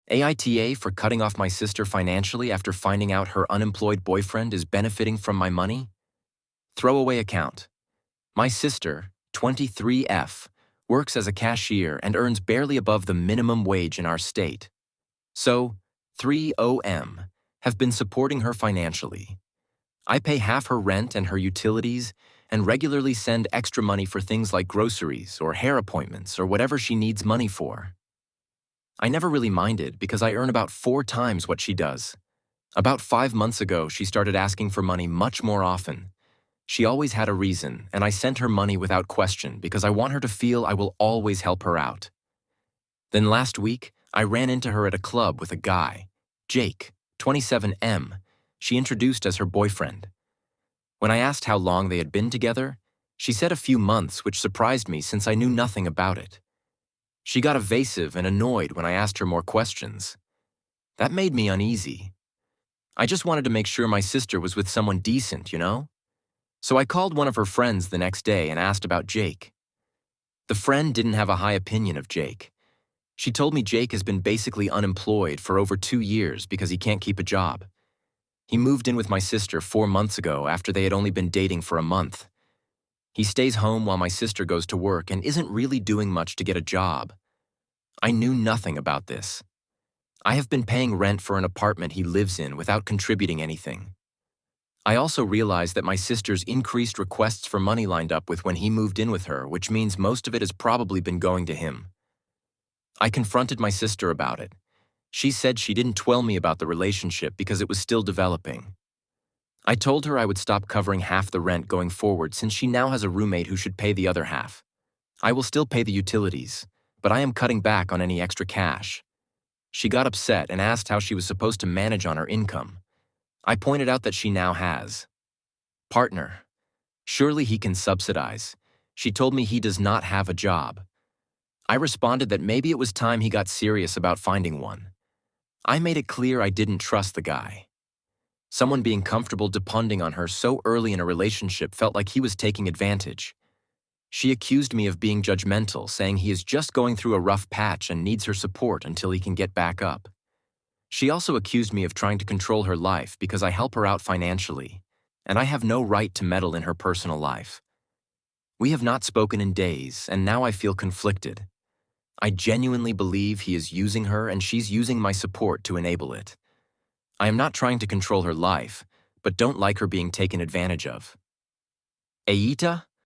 AITA for cutting off my sister financially after finding out her unemployed boyfriend is benefiting from my money? Throwaway account. My sister, 23F, works as a cashier and earns barely above the minimum wage in our state. So, 30M have been supporting her financially. I pay half her rent and her utilities and regularly send extra money for things like groceries or hair appointments or whatever she needs money for. I never really minded because I earn about 4 times what she does. About 5 months ago, she started asking for money much more often. She always had a reason, and I sent her money without question because I want her to feel I will always help her out. Then last week, I ran into her at a club with a guy, Jake, 27M, she introduced as her boyfriend. When I asked how long they had been together, she said a few months, which surprised me since I knew nothing about it. She got evasive and annoyed when I asked her more questions. That made me uneasy. I just wanted to make sure my sister was with someone decent, you know? So I called one of her friends the next day and asked about Jake. The friend didn't have a high opinion of Jake. She told me Jake has been basically unemployed for over 2 years because he can't keep a job. He moved in with my sister 4 months ago after they had only been dating for a month. He stays home while my sister goes to work and isn't really doing much to get a job. I knew nothing about this. I have been paying rent for an apartment he lives in without contributing anything. I also realized that my sister's increased requests for money lined up with when he moved in with her, which means most of it has probably been going to him. I confronted my sister about it. She said she didn't tell me about the relationship because it was still developing. I told her I would stop covering half the rent going forward since she now has a roommate who should pay the other half. I will still pay the utilities, but I am cutting back on any extra cash. She got upset and asked how she was supposed to manage on her income. I pointed out that she now has partner. Surely he can subsidize. She told me he does not have a job. I responded that maybe it was time he got serious about finding one. I made it clear I didn't trust the guy. Someone being comfortable depending on her so early in a relationship felt like he was taking advantage. She accused me of being judgmental, saying he is just going through a rough patch and needs her support until he can get back up. She also accused me of trying to control her life because I help her out financially, and I have no right to meddle in her personal life. We have not spoken in days, and now I feel conflicted. I genuinely believe he is using her and she's using my support to enable it. I am not trying to control her life, but don't like her being taken advantage of. AITA?